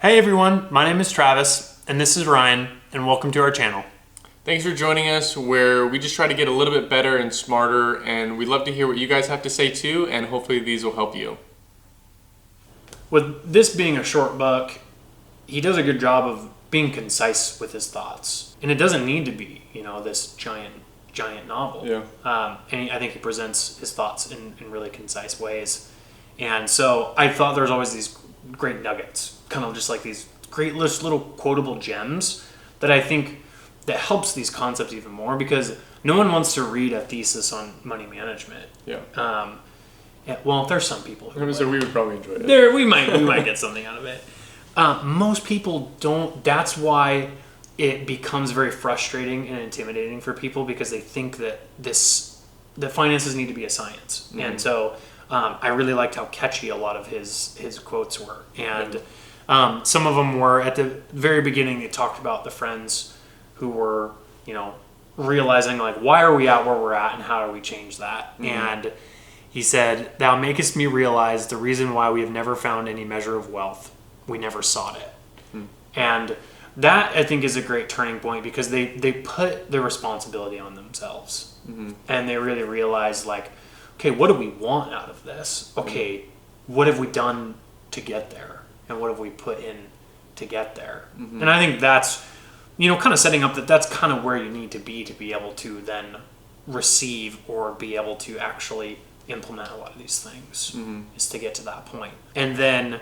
Hey everyone, my name is Travis, and this is Ryan, and welcome to our channel. Thanks for joining us, where we just try to get a little bit better and smarter, and we'd love to hear what you guys have to say too, and hopefully these will help you. With this being a short book, he does a good job of being concise with his thoughts. And it doesn't need to be, this giant novel. Yeah. And I think he presents his thoughts in really concise ways. And so I thought there was always these great nuggets, kind of just like these great little quotable gems that I think that helps these concepts even more, because no one wants to read a thesis on money management. Yeah. Well, there's some people who So we would probably enjoy it. we might get something out of it. Most people don't. That's why it becomes very frustrating and intimidating for people, because they think that that finances need to be a science. Mm-hmm. And so I really liked how catchy a lot of his quotes were. And some of them were at the very beginning. It talked about the friends who were, realizing like, why are we at where we're at, and how do we change that? Mm-hmm. And he said, "Thou makest me realize the reason why we have never found any measure of wealth. We never sought it." Mm. And that, I think, is a great turning point, because they put the responsibility on themselves. Mm-hmm. And they really realize, like, okay, what do we want out of this? Okay, what have we done to get there? And what have we put in to get there? Mm-hmm. And I think that's, kind of setting up that's kind of where you need to be able to then receive or be able to actually implement a lot of these things, is to get to that point. And then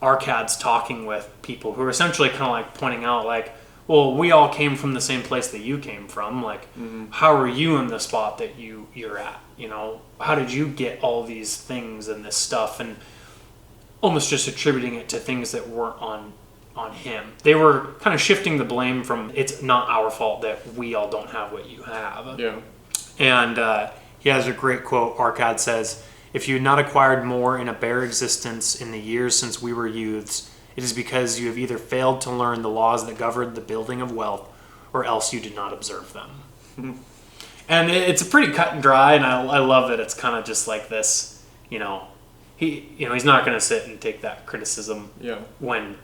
Arcad's talking with people who are essentially kind of like pointing out, like, well, we all came from the same place that you came from. Like, how are you in the spot that you're at? How did you get all these things and this stuff? And almost just attributing it to things that weren't on him. They were kind of shifting the blame from, it's not our fault that we all don't have what you have. Yeah. And he has a great quote. Arcad says, "If you had not acquired more in a bare existence in the years since we were youths, it is because you have either failed to learn the laws that govern the building of wealth, or else you did not observe them." Mm-hmm. And it's a pretty cut and dry, and I love that it's kind of just like this, he's not going to sit and take that criticism when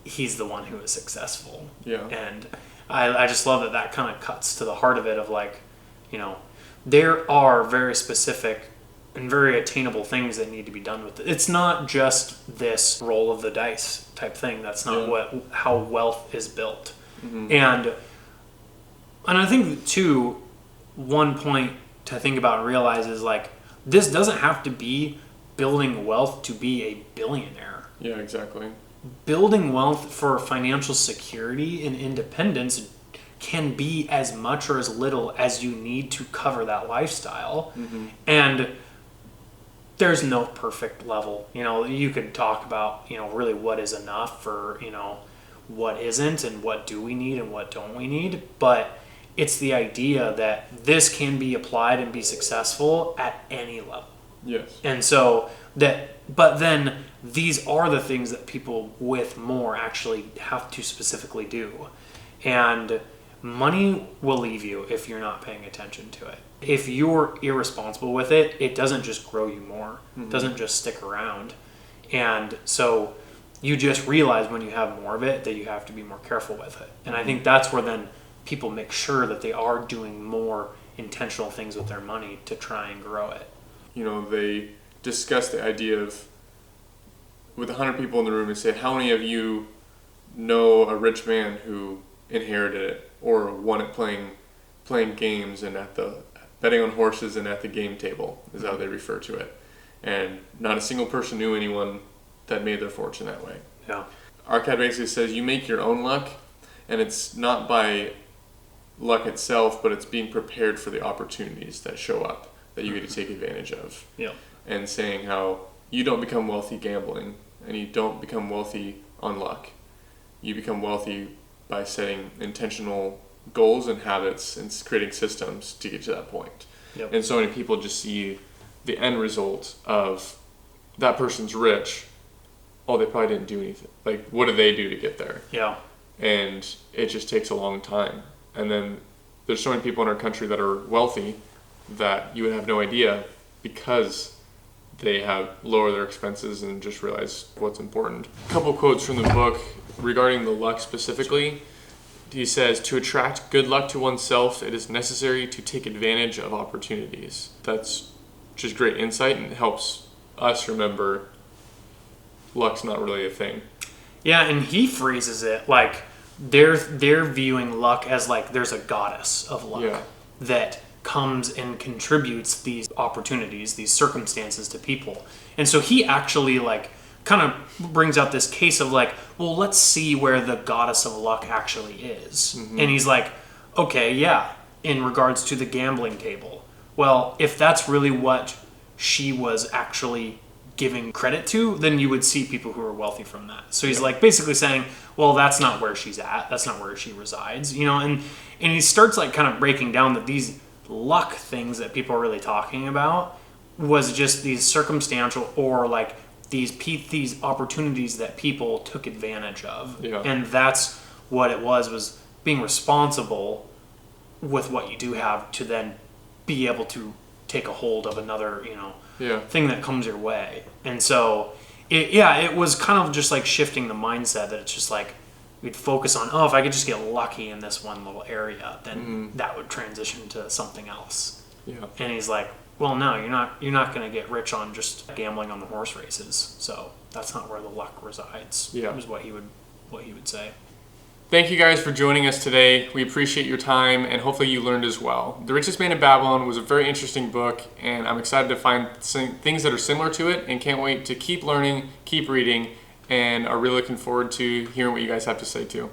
he's the one who is successful. Yeah. And I just love that kind of cuts to the heart of it, of like, there are very specific and very attainable things that need to be done with it. It's not just this roll of the dice type thing. That's not how wealth is built. Mm-hmm. And I think too, one point to think about and realize is, like, this doesn't have to be building wealth to be a billionaire. Yeah, exactly. Building wealth for financial security and independence can be as much or as little as you need to cover that lifestyle. Mm-hmm. And there's no perfect level. You could talk about, really what is enough for, what isn't, and what do we need and what don't we need. But it's the idea that this can be applied and be successful at any level. Yes. And so but then these are the things that people with more actually have to specifically do. And money will leave you if you're not paying attention to it. If you're irresponsible with it, it doesn't just grow you more. Mm-hmm. It doesn't just stick around. And so you just realize when you have more of it that you have to be more careful with it. And I think that's where then people make sure that they are doing more intentional things with their money to try and grow it. They discuss the idea of, with 100 people in the room, and say, how many of you know a rich man who inherited it or won it playing games and at the betting on horses and at the game table, is how they refer to it. And not a single person knew anyone that made their fortune that way. Yeah. Arcad basically says you make your own luck, and it's not by luck itself, but it's being prepared for the opportunities that show up that you get to take advantage of. Yeah. And saying how you don't become wealthy gambling, and you don't become wealthy on luck. You become wealthy by setting intentional goals and habits and creating systems to get to that point. Yep. And so many people just see the end result of that person's rich. Oh, they probably didn't do anything. Like, what do they do to get there? Yeah. And it just takes a long time. And then there's so many people in our country that are wealthy that you would have no idea, because they have lower their expenses and just realize what's important. A couple quotes from the book regarding the luck specifically. He says, "To attract good luck to oneself, it is necessary to take advantage of opportunities." That's just great insight and helps us remember luck's not really a thing. Yeah, and he phrases it like they're viewing luck as like there's a goddess of luck that comes and contributes these opportunities, these circumstances to people. And so he actually like kind of brings out this case of like, well, let's see where the goddess of luck actually is. And he's like, okay, yeah, in regards to the gambling table. Well, if that's really what she was actually giving credit to, then you would see people who are wealthy from that. So he's like basically saying, well, that's not where she's at. That's not where she resides, you know? And he starts like kind of breaking down that these luck things that people are really talking about was just these circumstantial or like these opportunities that people took advantage of. Yeah. And that's what it was being responsible with what you do have to then be able to take a hold of another, you know, thing that comes your way. And so it was kind of just like shifting the mindset that it's just like we'd focus on, oh, if I could just get lucky in this one little area, then that would transition to something else. Yeah. And he's like, well, no, you're not going to get rich on just gambling on the horse races. So that's not where the luck resides. Yeah. Is what he would say. Thank you guys for joining us today. We appreciate your time, and hopefully you learned as well. The Richest Man in Babylon was a very interesting book, and I'm excited to find things that are similar to it, and can't wait to keep learning, keep reading, and are really looking forward to hearing what you guys have to say too.